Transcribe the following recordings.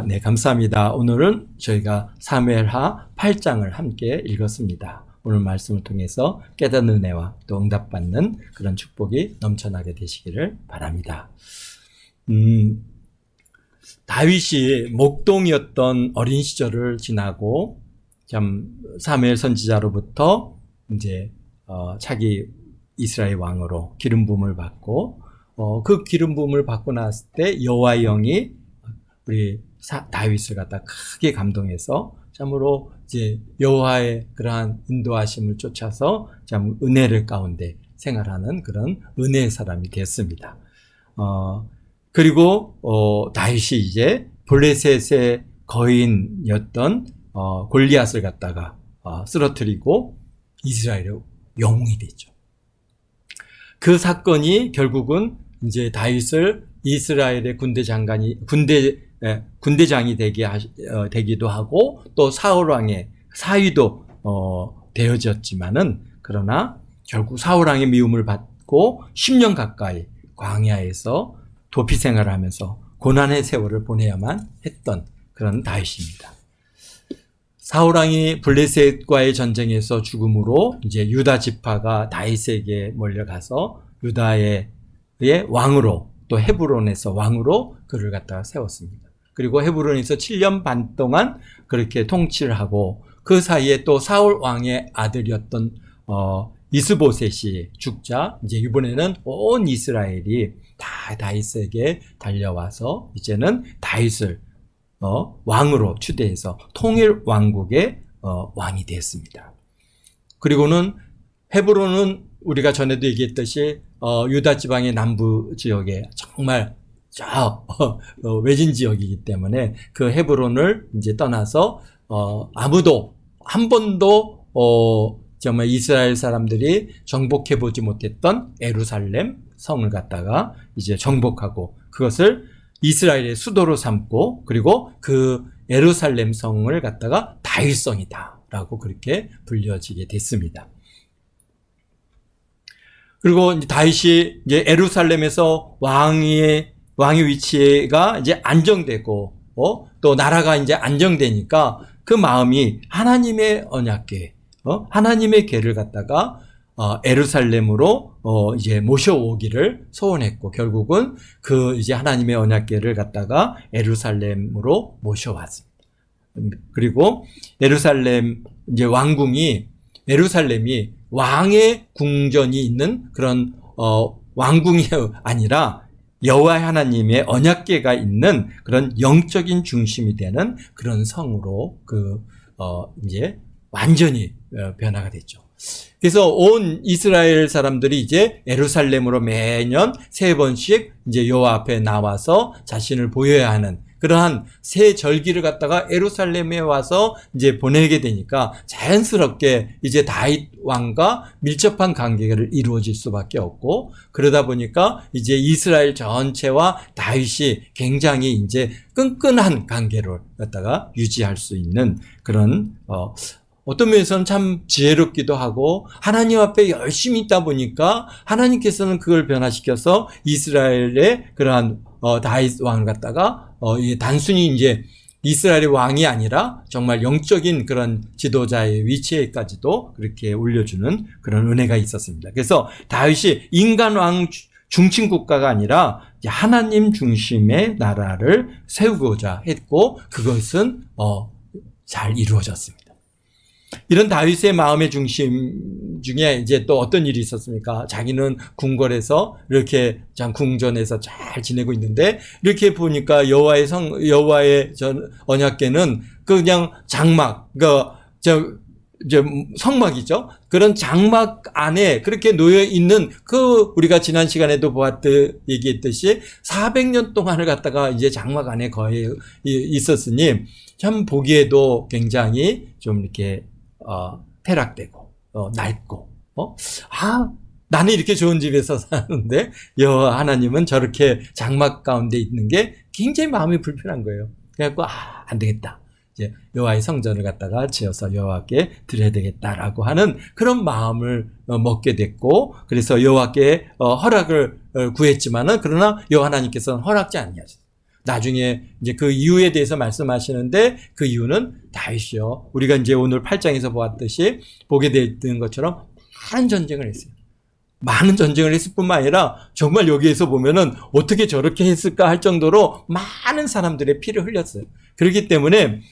네, 감사합니다. 오늘은 저희가 사무엘하 8장을 함께 읽었습니다. 오늘 말씀을 통해서 깨닫는 은혜와 또 응답받는 그런 축복이 넘쳐나게 되시기를 바랍니다. 다윗이 목동이었던 어린 시절을 지나고 참 사무엘 선지자로부터 이제 차기 이스라엘 왕으로 기름 부음을 받고 그 기름 부음을 받고 났을 때 여호와의 영이 우리 다윗을 갖다 크게 감동해서 참으로 이제 여호와의 그러한 인도하심을 쫓아서 참 은혜를 가운데 생활하는 그런 은혜의 사람이 됐습니다. 그리고 다윗이 이제 블레셋의 거인이었던 골리앗을 갖다가 쓰러뜨리고 이스라엘의 영웅이 됐죠. 그 사건이 결국은 이제 다윗을 이스라엘의 군대장이 되기도 하고 또 사울 왕의 사위도 되어졌지만은 그러나 결국 사울 왕의 미움을 받고 10년 가까이 광야에서 도피 생활을 하면서 고난의 세월을 보내야만 했던 그런 다윗입니다. 사울 왕이 블레셋과의 전쟁에서 죽음으로 이제 유다 지파가 다윗에게 몰려가서 유다의 왕으로 또 헤브론에서 왕으로 그를 갖다가 세웠습니다. 그리고 헤브론에서 7년 반 동안 그렇게 통치를 하고 그 사이에 또 사울 왕의 아들이었던 이스보셋이 죽자 이제 이번에는 온 이스라엘이 다 다윗에게 달려와서 이제는 다윗을 왕으로 추대해서 통일 왕국의 왕이 되었습니다. 그리고는 헤브론은 우리가 전에도 얘기했듯이 유다 지방의 남부 지역에 정말 외진 지역이기 때문에 그 헤브론을 이제 떠나서 아무도 한 번도 정말 이스라엘 사람들이 정복해보지 못했던 예루살렘 성을 갖다가 이제 정복하고 그것을 이스라엘의 수도로 삼고 그리고 그 예루살렘 성을 갖다가 다윗성이다라고 그렇게 불려지게 됐습니다. 그리고 이제 다윗이 이제 예루살렘에서 왕의 위치가 이제 안정되고 또 나라가 이제 안정되니까 그 마음이 하나님의 언약궤, 하나님의 궤를 갖다가 예루살렘으로 이제 모셔오기를 소원했고 결국은 그 이제 하나님의 언약궤를 갖다가 예루살렘으로 모셔왔습니다. 그리고 예루살렘 이제 예루살렘이 왕의 궁전이 있는 그런 왕궁이 아니라 여호와 하나님의 언약궤가 있는 그런 영적인 중심이 되는 그런 성으로 이제 완전히 변화가 됐죠. 그래서 온 이스라엘 사람들이 이제 예루살렘으로 매년 3번씩 이제 여호와 앞에 나와서 자신을 보여야 하는 그러한 새 절기를 갖다가 예루살렘에 와서 이제 보내게 되니까 자연스럽게 이제 다윗 왕과 밀접한 관계가 이루어질 수밖에 없고 그러다 보니까 이제 이스라엘 전체와 다윗이 굉장히 이제 끈끈한 관계를 갖다가 유지할 수 있는 그런 어떤 면에서는 참 지혜롭기도 하고 하나님 앞에 열심히 있다 보니까 하나님께서는 그걸 변화시켜서 이스라엘의 그러한 다윗 왕을 갖다가 단순히 이제 이스라엘의 왕이 아니라 정말 영적인 그런 지도자의 위치에까지도 그렇게 올려주는 그런 은혜가 있었습니다. 그래서 다윗이 인간 왕 중심 국가가 아니라 하나님 중심의 나라를 세우고자 했고 그것은 잘 이루어졌습니다. 이런 다윗의 마음의 중심 중에 이제 또 어떤 일이 있었습니까? 자기는 궁궐에서 이렇게 궁전에서 잘 지내고 있는데 이렇게 보니까 여호와의 언약궤는 그냥 장막, 성막이죠. 그런 장막 안에 그렇게 놓여 있는 우리가 지난 시간에도 얘기했듯이 400년 동안을 갖다가 이제 장막 안에 거의 있었으니 참 보기에도 굉장히 좀 이렇게 태락되고 낡고 나는 이렇게 좋은 집에서 사는데 여호와 하나님은 저렇게 장막 가운데 있는 게 굉장히 마음이 불편한 거예요. 그래갖고 안 되겠다. 이제 여호와의 성전을 갖다가 지어서 여호와께 드려야 되겠다라고 하는 그런 마음을 먹게 됐고 그래서 여호와께 허락을 구했지만은 그러나 여호와 하나님께서는 허락지 아니하셨어요. 나중에 이제 그 이유에 대해서 말씀하시는데 그 이유는 다윗이요. 우리가 이제 오늘 8장에서 보게 되는 것처럼 많은 전쟁을 했어요. 많은 전쟁을 했을 뿐만 아니라 정말 여기에서 보면은 어떻게 저렇게 했을까 할 정도로 많은 사람들의 피를 흘렸어요. 그렇기 때문에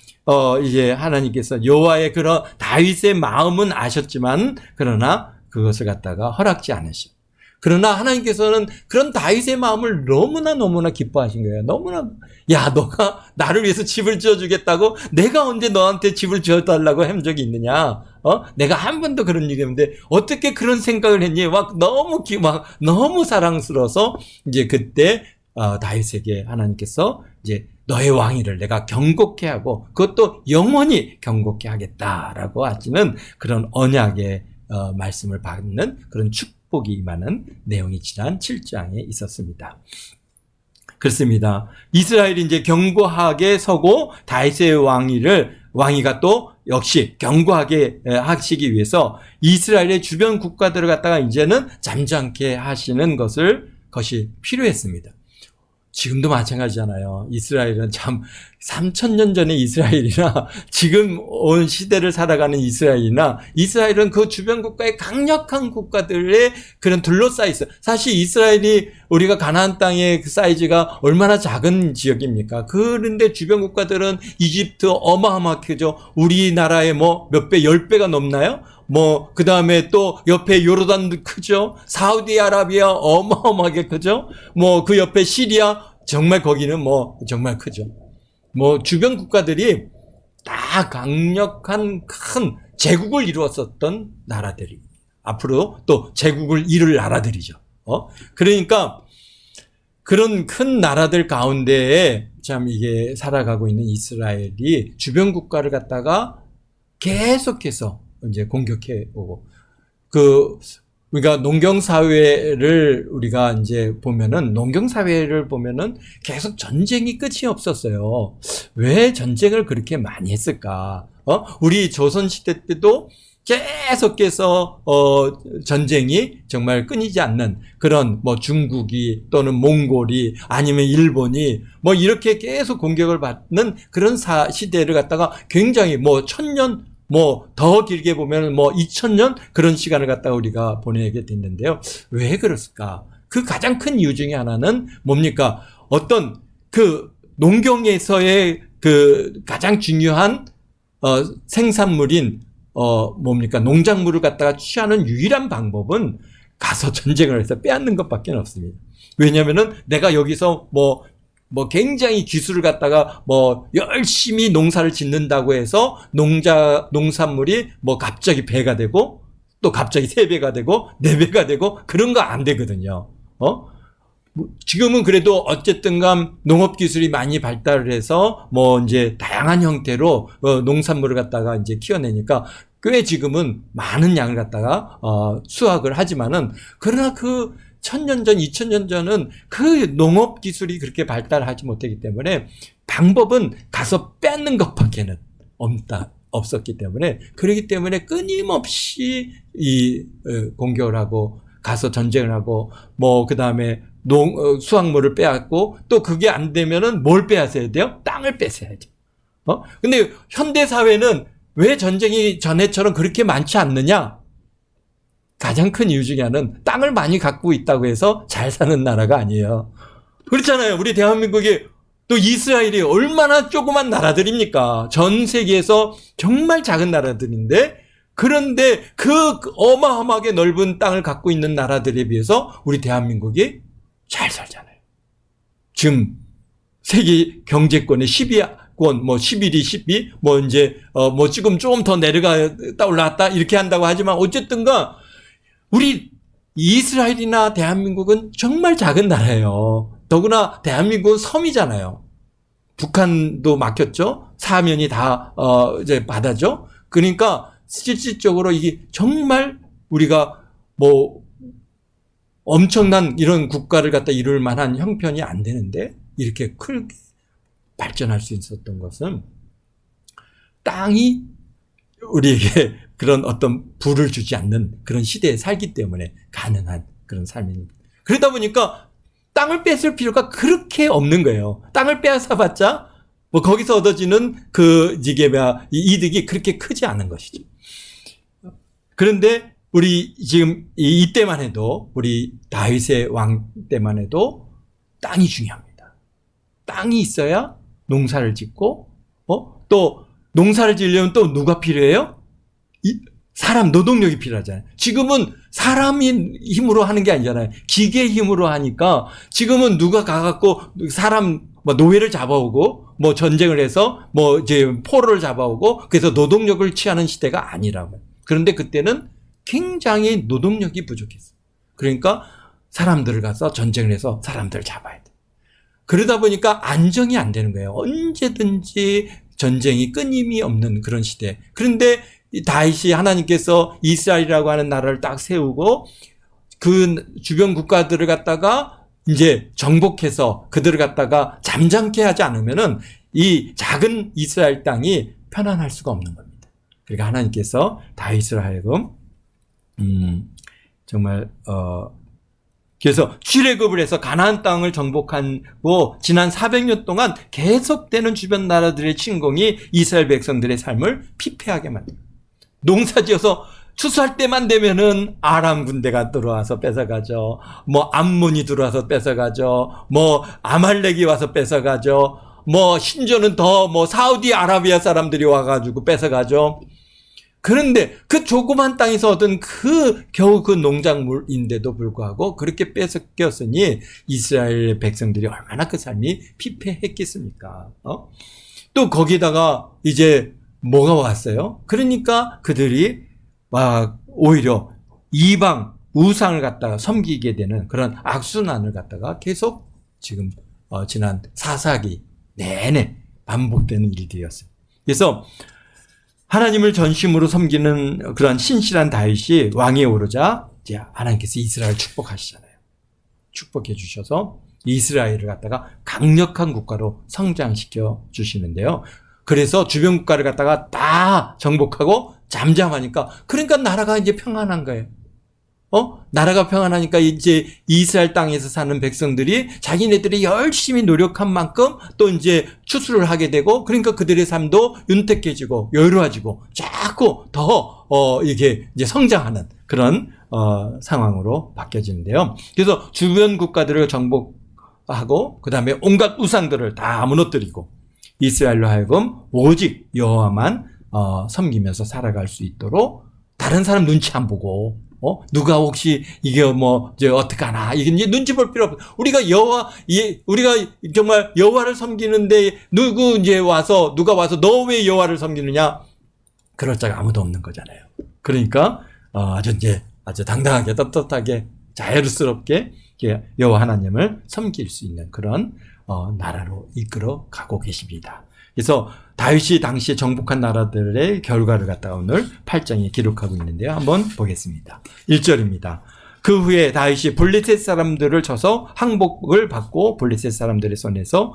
이제 하나님께서 여호와의 그런 다윗의 마음은 아셨지만 그러나 그것을 갖다가 허락지 않으시고 그러나 하나님께서는 그런 다윗의 마음을 너무나 기뻐하신 거예요. 너무나 야 너가 나를 위해서 집을 지어주겠다고 내가 언제 너한테 집을 지어달라고 한 적이 있느냐? 내가 한 번도 그런 얘기 했는데 어떻게 그런 생각을 했니? 막 너무 사랑스러워서 이제 그때 다윗에게 하나님께서 이제 너의 왕위를 내가 경고케 하고 그것도 영원히 경고케 하겠다라고 하시는 그런 언약의 말씀을 받는 그런 축복이 임하는 내용이 지난 7장에 있었습니다. 그렇습니다. 이스라엘이 이제 견고하게 서고 다윗의 왕위가 또 역시 견고하게 하시기 위해서 이스라엘의 주변 국가들을 갖다가 이제는 잠잠케 하시는 것이 필요했습니다. 지금도 마찬가지잖아요. 이스라엘은 참 3000년 전의 이스라엘이나 지금 온 시대를 살아가는 이스라엘은 그 주변 국가의 강력한 국가들의 그런 둘러싸여 있어요. 사실 이스라엘이 우리가 가나안 땅의 그 사이즈가 얼마나 작은 지역입니까? 그런데 주변 국가들은 이집트 어마어마하게 크죠. 우리나라의 몇 배, 10배가 넘나요? 그 다음에 또 옆에 요르단도 크죠. 사우디아라비아 어마어마하게 크죠. 그 옆에 시리아 정말 거기는 정말 크죠. 주변 국가들이 다 강력한 큰 제국을 이루었었던 나라들이 앞으로 또 제국을 이룰 나라들이죠. 그러니까 그런 큰 나라들 가운데에 참 이게 살아가고 있는 이스라엘이 주변 국가를 갖다가 계속해서 이제 공격해 오고 우리가 농경사회를 우리가 이제 농경사회를 보면은 계속 전쟁이 끝이 없었어요. 왜 전쟁을 그렇게 많이 했을까? 우리 조선시대 때도 계속해서 전쟁이 정말 끊이지 않는 그런 중국이 또는 몽골이 아니면 일본이 이렇게 계속 공격을 받는 그런 시대를 갖다가 굉장히 1000년 더 길게 보면 2000년 그런 시간을 갖다가 우리가 보내게 됐는데요. 왜 그랬을까? 그 가장 큰 이유 중에 하나는 뭡니까? 어떤 그 농경에서의 그 가장 중요한 생산물인 농작물을 갖다가 취하는 유일한 방법은 가서 전쟁을 해서 빼앗는 것밖에 없습니다. 왜냐면은 내가 여기서 굉장히 기술을 갖다가 열심히 농사를 짓는다고 해서 농산물이 갑자기 배가 되고 또 갑자기 3배가 되고 4배가 되고 그런 거 안 되거든요. 지금은 그래도 어쨌든 간 농업 기술이 많이 발달을 해서 이제 다양한 형태로 농산물을 갖다가 이제 키워내니까 꽤 지금은 많은 양을 갖다가 수확을 하지만은 그러나 그 1000년 전, 2000년 전은 그 농업 기술이 그렇게 발달하지 못했기 때문에 방법은 가서 뺏는 것밖에는 없었기 때문에 그렇기 때문에 끊임없이 공격을 하고 가서 전쟁을 하고 그 다음에 수확물을 빼앗고 또 그게 안 되면은 뭘 빼앗아야 돼요? 땅을 뺏어야죠. 근데 현대 사회는 왜 전쟁이 전에처럼 그렇게 많지 않느냐? 가장 큰 이유 중에 하나는 땅을 많이 갖고 있다고 해서 잘 사는 나라가 아니에요. 그렇잖아요. 우리 대한민국이 또 이스라엘이 얼마나 조그만 나라들입니까? 전 세계에서 정말 작은 나라들인데 그런데 그 어마어마하게 넓은 땅을 갖고 있는 나라들에 비해서 우리 대한민국이 잘 살잖아요. 지금 세계 경제권의 10위권, 11위, 10위, 이제, 지금 조금 더 내려갔다 올라왔다 이렇게 한다고 하지만 어쨌든가 우리 이스라엘이나 대한민국은 정말 작은 나라예요. 더구나 대한민국은 섬이잖아요. 북한도 막혔죠. 사면이 다 이제 바다죠. 그러니까 실질적으로 이게 정말 우리가 엄청난 이런 국가를 갖다 이룰 만한 형편이 안 되는데 이렇게 크게 발전할 수 있었던 것은 땅이 우리에게 그런 어떤 부를 주지 않는 그런 시대에 살기 때문에 가능한 그런 삶입니다. 그러다 보니까 땅을 뺏을 필요가 그렇게 없는 거예요. 땅을 빼앗아봤자 뭐 거기서 얻어지는 그 이게 이득이 그렇게 크지 않은 것이죠. 그런데 우리 지금 이때만 해도 우리 다윗의 왕 때만 해도 땅이 중요합니다. 땅이 있어야 농사를 짓고 또 농사를 지으려면 또 누가 필요해요? 사람 노동력이 필요하잖아요. 지금은 사람이 힘으로 하는 게 아니잖아요. 기계 힘으로 하니까 지금은 누가 가갖고 사람 뭐 노예를 잡아오고 뭐 전쟁을 해서 뭐 이제 포로를 잡아오고 그래서 노동력을 취하는 시대가 아니라고요. 그런데 그때는 굉장히 노동력이 부족했어요. 그러니까 사람들을 가서 전쟁을 해서 사람들을 잡아야 돼. 그러다 보니까 안정이 안 되는 거예요. 언제든지 전쟁이 끊임이 없는 그런 시대. 그런데 다윗이 하나님께서 이스라엘이라고 하는 나라를 딱 세우고 그 주변 국가들을 갖다가 이제 정복해서 그들을 갖다가 잠잠케 하지 않으면은 이 작은 이스라엘 땅이 편안할 수가 없는 겁니다. 그러니까 하나님께서 다윗을 하여금 정말 그래서 출애굽을 해서 가나안 땅을 정복하고 지난 400년 동안 계속되는 주변 나라들의 침공이 이스라엘 백성들의 삶을 피폐하게 만듭니다. 농사지어서 추수할 때만 되면은 아람 군대가 들어와서 뺏어가죠. 뭐 암몬이 들어와서 뺏어가죠. 뭐 아말렉이 와서 뺏어가죠. 뭐 심지어는 더 뭐 사우디아라비아 사람들이 와가지고 뺏어가죠. 그런데 그 조그만 땅에서 얻은 겨우 그 농작물인데도 불구하고 그렇게 뺏겼으니 이스라엘 백성들이 얼마나 그 삶이 피폐했겠습니까? 또 거기다가 이제 뭐가 왔어요? 그러니까 그들이 막 오히려 이방 우상을 갖다가 섬기게 되는 그런 악순환을 갖다가 계속 지금 지난 사사기 내내 반복되는 일들이었어요. 그래서 하나님을 전심으로 섬기는 그런 신실한 다윗이 왕에 오르자 이제 하나님께서 이스라엘을 축복하시잖아요. 축복해 주셔서 이스라엘을 갖다가 강력한 국가로 성장시켜 주시는데요. 그래서 주변 국가를 갖다가 다 정복하고 잠잠하니까 그러니까 나라가 이제 평안한 거예요. 나라가 평안하니까 이제 이스라엘 땅에서 사는 백성들이 자기네들이 열심히 노력한 만큼 또 이제 추수를 하게 되고 그러니까 그들의 삶도 윤택해지고 여유로워지고 자꾸 더 이게 이제 성장하는 그런 상황으로 바뀌어지는데요. 그래서 주변 국가들을 정복하고 그다음에 온갖 우상들을 다 무너뜨리고 이스라엘로 하여금 오직 여호와만 섬기면서 살아갈 수 있도록 다른 사람 눈치 안 보고 누가 혹시 이게 뭐 이제 어떡하나 이게 이제 눈치 볼 필요 없어. 우리가 정말 여호와를 섬기는데 누가 와서 너 왜 여호와를 섬기느냐? 그럴 자가 아무도 없는 거잖아요. 그러니까 아주 당당하게 떳떳하게 자유스럽게 여호와 하나님을 섬길 수 있는 그런 나라로 이끌어 가고 계십니다. 그래서 다윗이 당시에 정복한 나라들의 결과를 갖다가 오늘 8장에 기록하고 있는데요. 한번 보겠습니다. 1절입니다. 그 후에 다윗이 블레셋 사람들을 쳐서 항복을 받고 블레셋 사람들의 손에서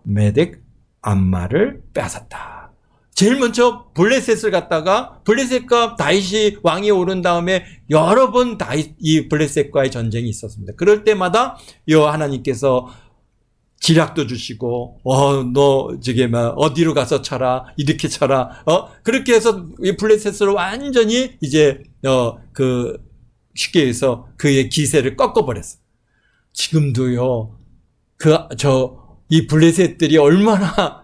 메덱 암마를 빼앗았다. 제일 먼저 블레셋을 갖다가 블레셋과 다윗이 왕이 오른 다음에 여러 번 이 블레셋과의 전쟁이 있었습니다. 그럴 때마다 여호와 하나님께서 지략도 주시고, 너, 어디로 가서 쳐라, 이렇게 쳐라, 그렇게 해서 이 블레셋을 완전히 이제, 쉽게 해서 그의 기세를 꺾어버렸어. 지금도요, 이 블레셋들이 얼마나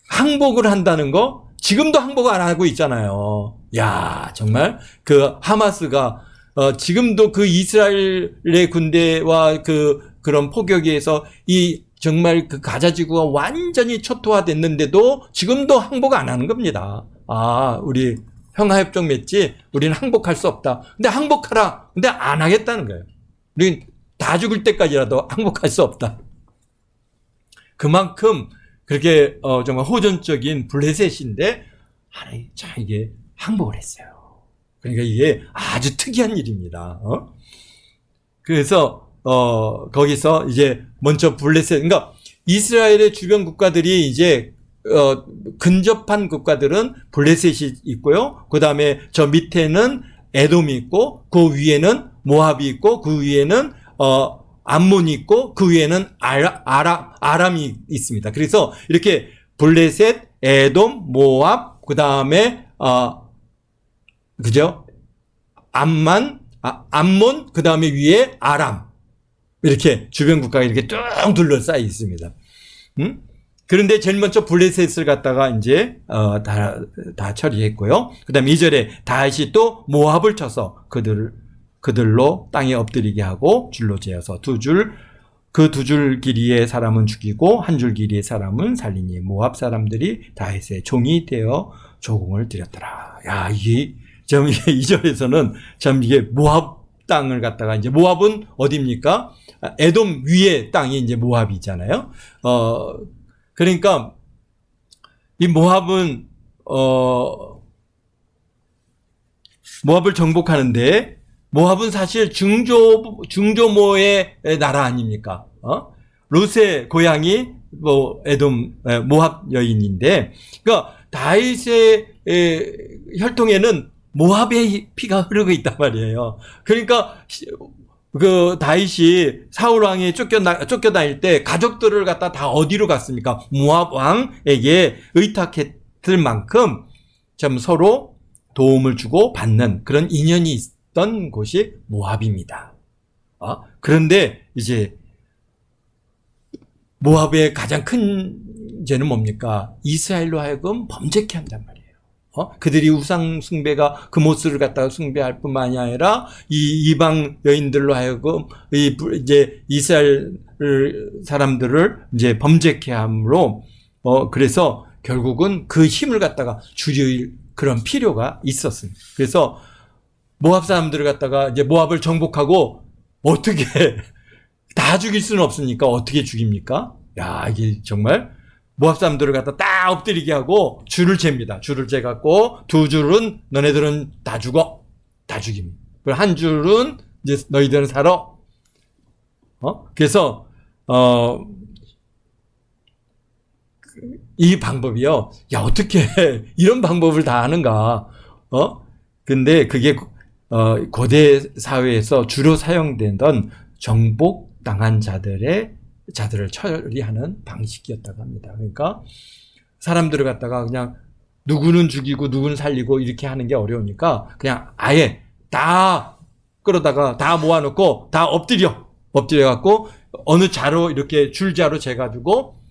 항복을 한다는 거, 지금도 항복 안 하고 있잖아요. 야, 정말, 하마스가, 지금도 그 이스라엘의 군대와 그런 포격에 의해서 정말 그 가자 지구가 완전히 초토화됐는데도 지금도 항복 안 하는 겁니다. 우리 평화협정 맺지? 우리는 항복할 수 없다. 근데 항복하라. 근데 안 하겠다는 거예요. 우리는 다 죽을 때까지라도 항복할 수 없다. 그만큼 그렇게 정말 호전적인 블레셋인데 이게 항복을 했어요. 그러니까 이게 아주 특이한 일입니다. 그래서 거기서 이제 먼저 블레셋, 그러니까 이스라엘의 주변 국가들이 이제 근접한 국가들은 블레셋이 있고요. 그 다음에 저 밑에는 에돔이 있고 그 위에는 모압이 있고 그 위에는 암몬이 있고 그 위에는 아람이 있습니다. 그래서 이렇게 블레셋, 에돔, 모압, 그 다음에 그죠? 암몬, 그 다음에 위에 아람. 이렇게 주변 국가가 이렇게 쭉 둘러싸여 있습니다. 그런데 제일 먼저 블레셋을 갖다가 이제 다 처리했고요. 그다음에 2절에 다시 또 모압을 쳐서 그들로 땅에 엎드리게 하고 줄로 재어서 그 두 줄 길이의 사람은 죽이고 한 줄 길이의 사람은 살리니 모압 사람들이 다윗의 종이 되어 조공을 드렸더라. 야, 이게 2절에서는 참 이게 모압 땅을 갖다가 이제 모압은 어디입니까? 에돔 위의 땅이 이제 모압이잖아요. 그러니까 이 모압은 모압을 정복하는데 모압은 사실 중조모의 나라 아닙니까? 룻의 고향이 에돔 모압 여인인데, 그러니까 다윗의 혈통에는 모압의 피가 흐르고 있단 말이에요. 그러니까 그 다윗이 사울 왕이 쫓겨다닐 때 가족들을 갖다 다 어디로 갔습니까? 모압 왕에게 의탁했을 만큼 참 서로 도움을 주고 받는 그런 인연이 있던 곳이 모압입니다. 그런데 이제 모압의 가장 큰 죄는 뭡니까? 이스라엘로 하여금 범죄케 한단 말이에요. 그들이 우상 숭배가 그 모습을 갖다가 숭배할 뿐만이 아니라 이 이방 여인들로 하여금 이제 이스라엘 사람들을 이제 범죄케 함으로 그래서 결국은 그 힘을 갖다가 줄일 그런 필요가 있었습니다. 그래서 모압 사람들을 갖다가 이제 모압을 정복하고 어떻게 다 죽일 수는 없으니까 어떻게 죽입니까? 야, 이게 정말 모압 사람들을 갖다 딱 엎드리게 하고 줄을 잽니다. 줄을 재갖고 두 줄은 너네들은 다 죽어. 다 죽입니다. 그리고 한 줄은 이제 너희들은 살아. 그래서 이 방법이요. 야, 어떻게 이런 방법을 다 하는가? 근데 그게 고대 사회에서 주로 사용되던 정복당한 자들을 처리하는 방식이었다고 합니다. 그러니까 사람들을 갖다가 그냥 누구는 죽이고 누구는 살리고 이렇게 하는 게 어려우니까 그냥 아예 다 끌어다가 다 모아놓고 다 엎드려갖고 어느 자로 이렇게 줄자로 재가지고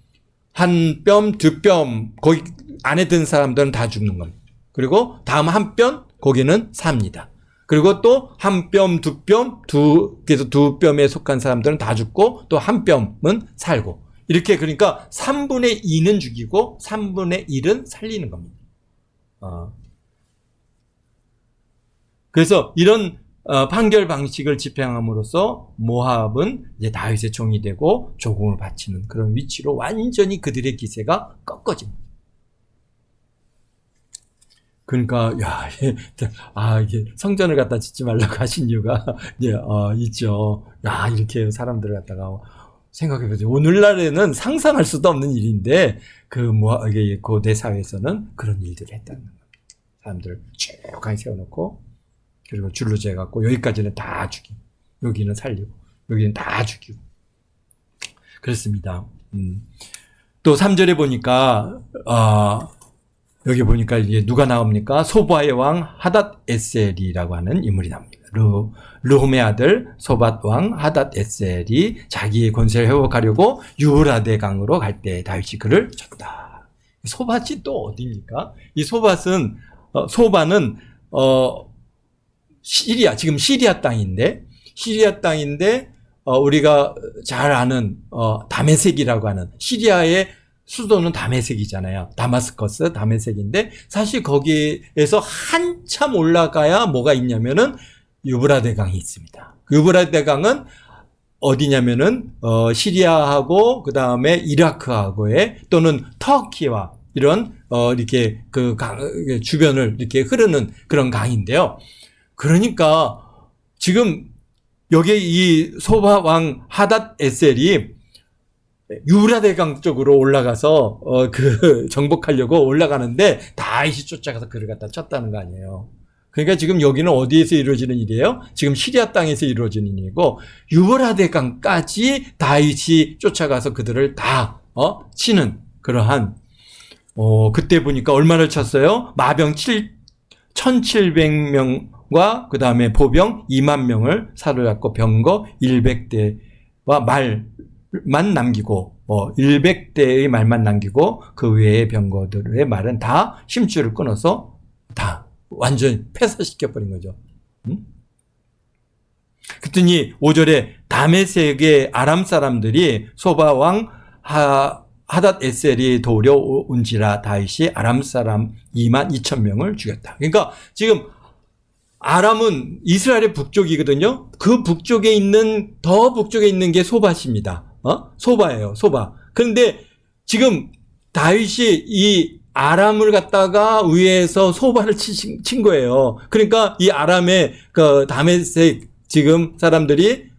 한 뼘, 두 뼘 거기 안에 든 사람들은 다 죽는 겁니다. 그리고 다음 한 뼘 거기는 삽니다. 그리고 또 한 뼘, 두 뼘, 그래서 두 뼘에 속한 사람들은 다 죽고 또 한 뼘은 살고 이렇게 그러니까 3분의 2는 죽이고 3분의 1은 살리는 겁니다. 그래서 이런 판결 방식을 집행함으로써 모압은 이제 다윗의 종이 되고 조공을 바치는 그런 위치로 완전히 그들의 기세가 꺾어집니다. 그러니까 이게 성전을 갖다 짓지 말라고 하신 이유가 있죠. 이렇게 사람들을 갖다가 생각해 보세요. 오늘날에는 상상할 수도 없는 일인데 이게 고대 사회에서는 그런 일들을 했다는 겁니다. 사람들을 쭉 가게 세워놓고 그리고 줄로 재갖고 여기까지는 다 죽이고 여기는 살리고 여기는 다 죽이고 그렇습니다. 또 3절에 보니까 여기 보니까 이제 누가 나옵니까? 소바의 왕 하닷 에셀이라고 하는 인물이 나옵니다. 르홈의 아들 소밧 왕 하닷 에셀이 자기의 권세를 회복하려고 유브라데 강으로 갈 때 다윗이 그를 쳤다. 소밧이 또 어디입니까? 이 소바는 지금 시리아 땅인데 우리가 잘 아는 다메섹이라고 하는 시리아의 수도는 다메섹이잖아요. 다마스커스, 다메섹인데 사실 거기에서 한참 올라가야 뭐가 있냐면은 유브라데 강이 있습니다. 유브라데 강은 어디냐면은 시리아하고 그 다음에 이라크하고의 또는 터키와 이런 이렇게 그 강 주변을 이렇게 흐르는 그런 강인데요. 그러니까 지금 여기 이 소바 왕 하닷 에셀이 유브라데강 쪽으로 올라가서 정복하려고 올라가는데 다윗이 쫓아가서 그를 갖다 쳤다는 거 아니에요. 그러니까 지금 여기는 어디에서 이루어지는 일이에요? 지금 시리아 땅에서 이루어지는 일이고 유브라데 강까지 다윗이 쫓아가서 그들을 다 치는 그러한 그때 보니까 얼마를 쳤어요? 마병 1,700명과 그 다음에 보병 2만 명을 사로잡고 병거 100대와 말만 남기고 100대의 말만 남기고 그 외의 병거들의 말은 다 심줄을 끊어서 다 완전히 폐사시켜버린 거죠. 그랬더니 5절에 다메섹의 아람 사람들이 소바왕 하닷 에셀이 도려온지라 다윗이 아람 사람 2만 2천 명을 죽였다. 그러니까 지금 아람은 이스라엘의 북쪽이거든요. 그 북쪽에 있는 더 북쪽에 있는 게 소바십니다. 소바예요. 소바. 그런데 지금 다윗이 이 아람을 갖다가 위에서 소바를 친 거예요. 그러니까 이 아람의 그 다메섹 지금 사람들이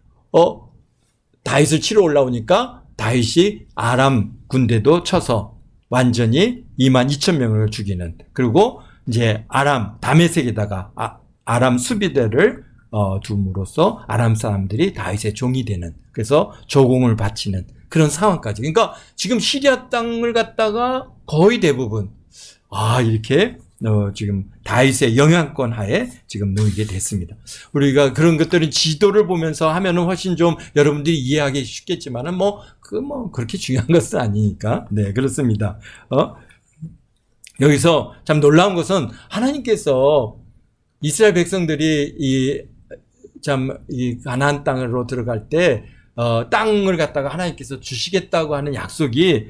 다윗을 치러 올라오니까 다윗이 아람 군대도 쳐서 완전히 2만 2천 명을 죽이는, 그리고 이제 아람 다메섹에다가 아람 수비대를 둠으로써 아람 사람들이 다윗의 종이 되는, 그래서 조공을 바치는 그런 상황까지. 그러니까 지금 시리아 땅을 갖다가 거의 대부분 이렇게 지금 다윗의 영향권 하에 지금 놓이게 됐습니다. 우리가 그런 것들은 지도를 보면서 하면은 훨씬 좀 여러분들이 이해하기 쉽겠지만은 그렇게 중요한 것은 아니니까. 네, 그렇습니다. 여기서 참 놀라운 것은 하나님께서 이스라엘 백성들이 이 가나안 땅으로 들어갈 때 땅을 갖다가 하나님께서 주시겠다고 하는 약속이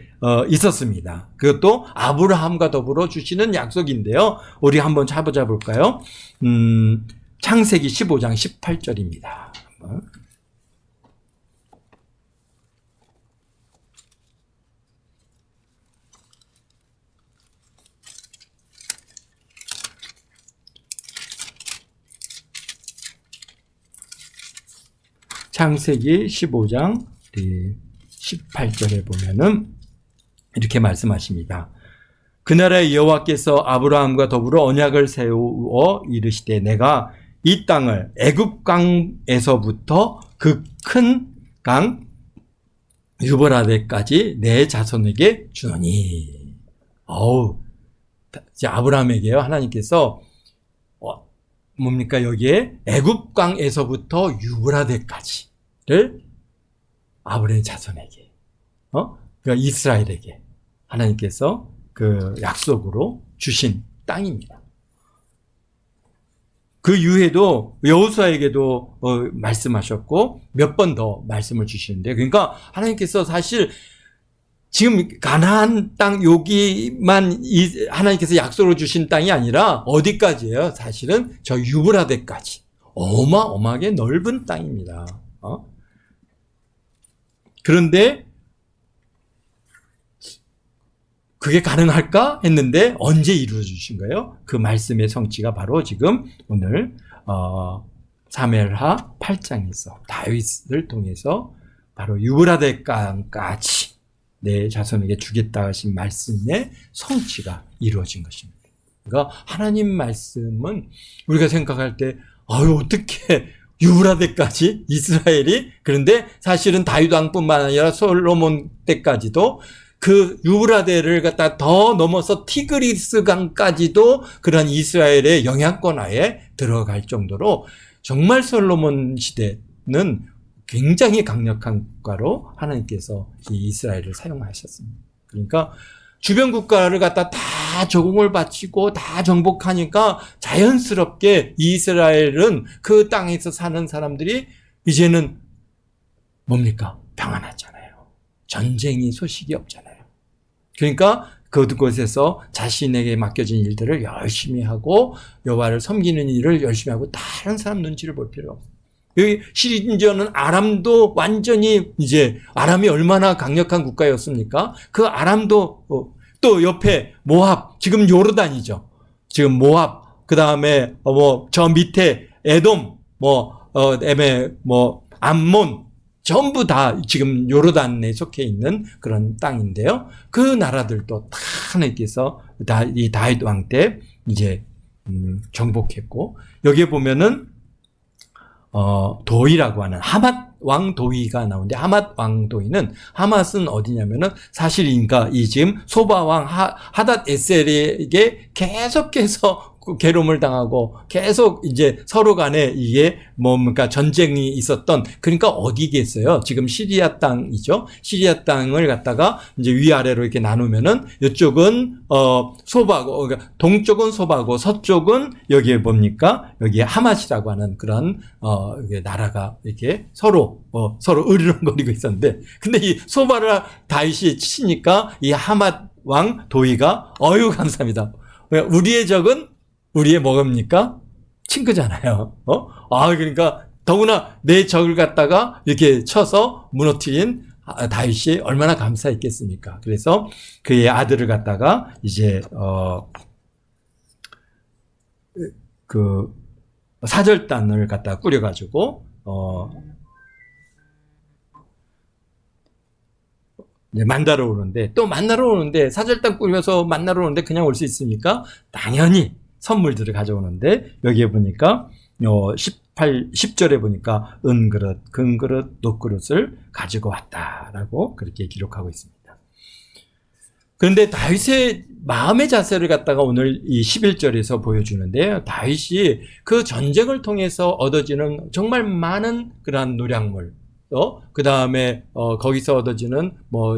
있었습니다. 그것도 아브라함과 더불어 주시는 약속인데요. 우리 한번 찾아볼까요? 창세기 15장 18절입니다. 창세기 15장 18절에 보면은 이렇게 말씀하십니다. 그날에 여호와께서 아브라함과 더불어 언약을 세우어 이르시되 내가 이 땅을 애굽 강에서부터 그 큰 강 유브라데까지 내 자손에게 주노니. 이제 아브라함에게요 하나님께서 뭡니까? 여기에 애굽 강에서부터 유브라데까지를 아브라함의 자손에게, 그러니까 이스라엘에게 하나님께서 그 약속으로 주신 땅입니다. 그 이후에도 여호수아에게도 말씀하셨고 몇 번 더 말씀을 주시는데, 그러니까 하나님께서 사실 지금 가나안 땅 여기만 하나님께서 약속으로 주신 땅이 아니라 어디까지예요? 사실은 저 유브라데까지 어마어마하게 넓은 땅입니다. 그런데 그게 가능할까 했는데 언제 이루어 주신 거예요? 그 말씀의 성취가 바로 지금 오늘 사무엘하 8장에서 다윗을 통해서 바로 유브라데 강까지 내 자손에게 주겠다 하신 말씀의 성취가 이루어진 것입니다. 그러니까 하나님 말씀은 우리가 생각할 때 어떻게 유브라데까지 이스라엘이, 그런데 사실은 다윗 왕뿐만 아니라 솔로몬 때까지도 그 유브라데를 갖다 더 넘어서 티그리스 강까지도 그런 이스라엘의 영향권 하에 들어갈 정도로 정말 솔로몬 시대는 굉장히 강력한 국가로 하나님께서 이 이스라엘을 사용하셨습니다. 그러니까 주변 국가를 갖다 다 적응을 바치고 다 정복하니까 자연스럽게 이스라엘은 그 땅에서 사는 사람들이 이제는 뭡니까? 평안하잖아요. 전쟁이 소식이 없잖아요. 그러니까 그곳에서 자신에게 맡겨진 일들을 열심히 하고 여호와를 섬기는 일을 열심히 하고 다른 사람 눈치를 볼 필요 없어요. 여기 심지어는 아람도 완전히 이제 아람이 얼마나 강력한 국가였습니까? 그 아람도 또 옆에 모압, 지금 요르단이죠. 지금 모압, 그 다음에 저 밑에 에돔, 암몬, 전부 다 지금 요르단에 속해 있는 그런 땅인데요. 그 나라들도 다 하나님께서 이 다윗 왕 때 이제 정복했고, 여기에 보면은 도이라고 하는 하맛 왕 도이가 나오는데, 하맛 왕 도이는, 하맛은 어디냐면은 사실 이 지금 소바 왕 하닷 에셀에게 계속해서 괴로움을 당하고 계속 이제 서로 간에 이게 뭡니까 전쟁이 있었던, 그러니까 어디겠어요? 지금 시리아 땅이죠. 시리아 땅을 갖다가 이제 위아래로 이렇게 나누면은 이쪽은 소바고, 그러니까 동쪽은 소바고 서쪽은 여기에 뭡니까? 여기에 하맛이라고 하는 그런 나라가 이렇게 서로 으르렁거리고 있었는데, 근데 이 소바를 다윗이 치니까 이 하맛 왕 도이가 어유 감사합니다. 우리의 적은 우리의 뭐입니까? 친구잖아요. 그러니까 더구나 내 적을 갖다가 이렇게 쳐서 무너뜨린 다윗이 얼마나 감사했겠습니까? 그래서 그의 아들을 갖다가 이제 그 사절단을 갖다가 꾸려가지고 만나러 오는데, 또 만나러 오는데 사절단 꾸려서 만나러 오는데 그냥 올 수 있습니까? 당연히 선물들을 가져오는데, 여기에 보니까 10절에 보니까 은그릇, 금그릇, 녹그릇을 가지고 왔다라고 그렇게 기록하고 있습니다. 그런데 다윗의 마음의 자세를 갖다가 오늘 이 11절에서 보여주는데요. 다윗이 그 전쟁을 통해서 얻어지는 정말 많은 그러한 노량물, 그 다음에 거기서 얻어지는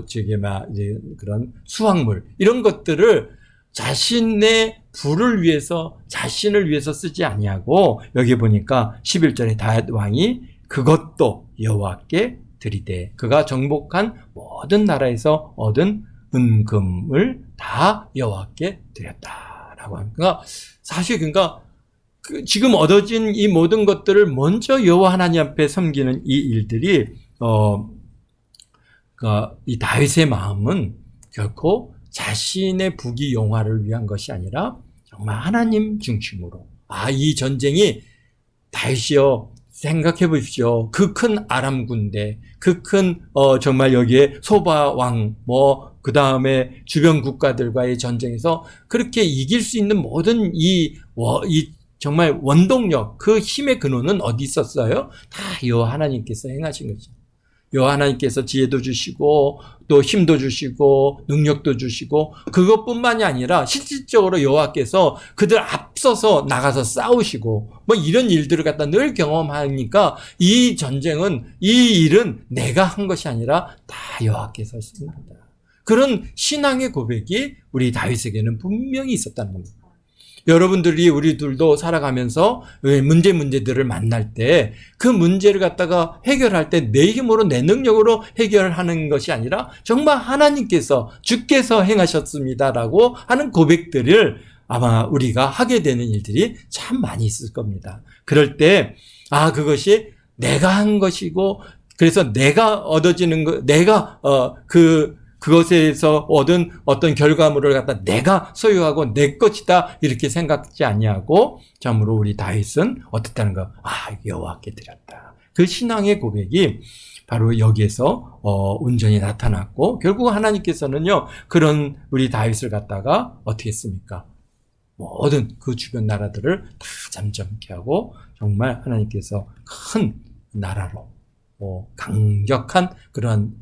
이제 그런 수확물, 이런 것들을 자신의 부를 위해서, 자신을 위해서 쓰지 아니하고, 여기 보니까 11절에 다윗 왕이 그것도 여호와께 드리되, 그가 정복한 모든 나라에서 얻은 은금을 다 여호와께 드렸다라고 합니다. 그러니까 사실 지금 얻어진 이 모든 것들을 먼저 여호와 하나님 앞에 섬기는 이 일들이 이 다윗의 마음은 결코 자신의 부귀 영화를 위한 것이 아니라 정말 하나님 중심으로, 이 전쟁이, 다윗이요, 생각해 보십시오. 그 큰 아람 군대, 그 큰 정말 여기에 소바 왕, 그 다음에 주변 국가들과의 전쟁에서 그렇게 이길 수 있는 모든 이 정말 원동력, 그 힘의 근원은 어디 있었어요? 다 여호와 하나님께서 행하신 거죠. 여호와 하나님께서 지혜도 주시고 또 힘도 주시고 능력도 주시고, 그것뿐만이 아니라 실질적으로 여호와께서 그들 앞서서 나가서 싸우시고 이런 일들을 갖다 늘 경험하니까, 이 전쟁은, 이 일은 내가 한 것이 아니라 다 여호와께서 하십니다. 그런 신앙의 고백이 우리 다윗에게는 분명히 있었다는 겁니다. 여러분들이, 우리들도 살아가면서 문제들을 만날 때 그 문제를 갖다가 해결할 때 내 힘으로, 내 능력으로 해결하는 것이 아니라 정말 하나님께서, 주께서 행하셨습니다라고 하는 고백들을 아마 우리가 하게 되는 일들이 참 많이 있을 겁니다. 그럴 때 그것이 내가 한 것이고, 그래서 내가 얻어지는 것, 내가 그것에서 얻은 어떤 결과물을 갖다 내가 소유하고 내 것이다, 이렇게 생각하지 아니하고, 참으로 우리 다윗은 어떻다는 거, 여호와께 드렸다. 그 신앙의 고백이 바로 여기에서 온전히 나타났고, 결국 하나님께서는요, 그런 우리 다윗을 갖다가 어떻게 했습니까? 모든 그 주변 나라들을 다 잠잠케 하고, 정말 하나님께서 큰 나라로, 강력한 그런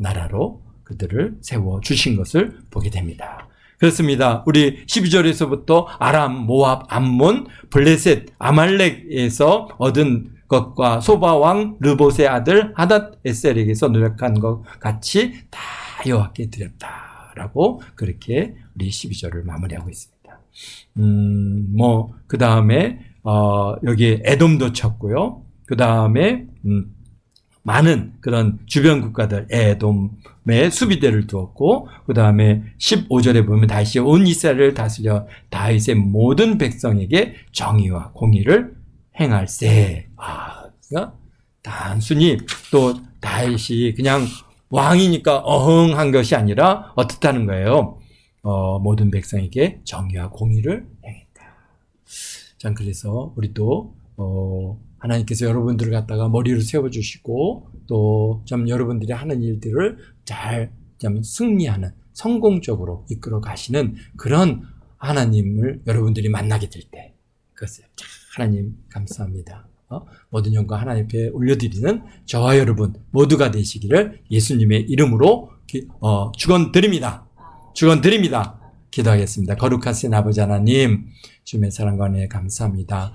나라로 그들을 세워주신 것을 보게 됩니다. 그렇습니다. 우리 12절에서부터 아람, 모압, 암몬, 블레셋, 아말렉에서 얻은 것과 소바왕 르봇의 아들 하닷 에셀에게서 노력한 것 같이 다 여호와께 드렸다라고 그렇게 우리 12절을 마무리하고 있습니다. 그 다음에 여기 에돔도 쳤고요. 그 다음에 많은 그런 주변 국가들, 에돔의 수비대를 두었고, 그 다음에 15절에 보면 다윗이 온 이스라엘을 다스려 다윗의 모든 백성에게 정의와 공의를 행할세. 그러니까 단순히 또 다윗이 그냥 왕이니까 어흥한 것이 아니라 어떻다는 거예요? 모든 백성에게 정의와 공의를 행했다. 참, 그래서 우리도 하나님께서 여러분들을 갖다가 머리로 세워주시고, 또 좀 여러분들이 하는 일들을 잘 좀 승리하는, 성공적으로 이끌어 가시는 그런 하나님을 여러분들이 만나게 될 때, 그것을 하나님 감사합니다. 모든 영광 하나님 앞에 올려드리는 저와 여러분 모두가 되시기를 예수님의 이름으로 축원드립니다. 축원드립니다. 기도하겠습니다. 거룩하신 아버지 하나님, 주님의 사랑과 은혜에 감사합니다.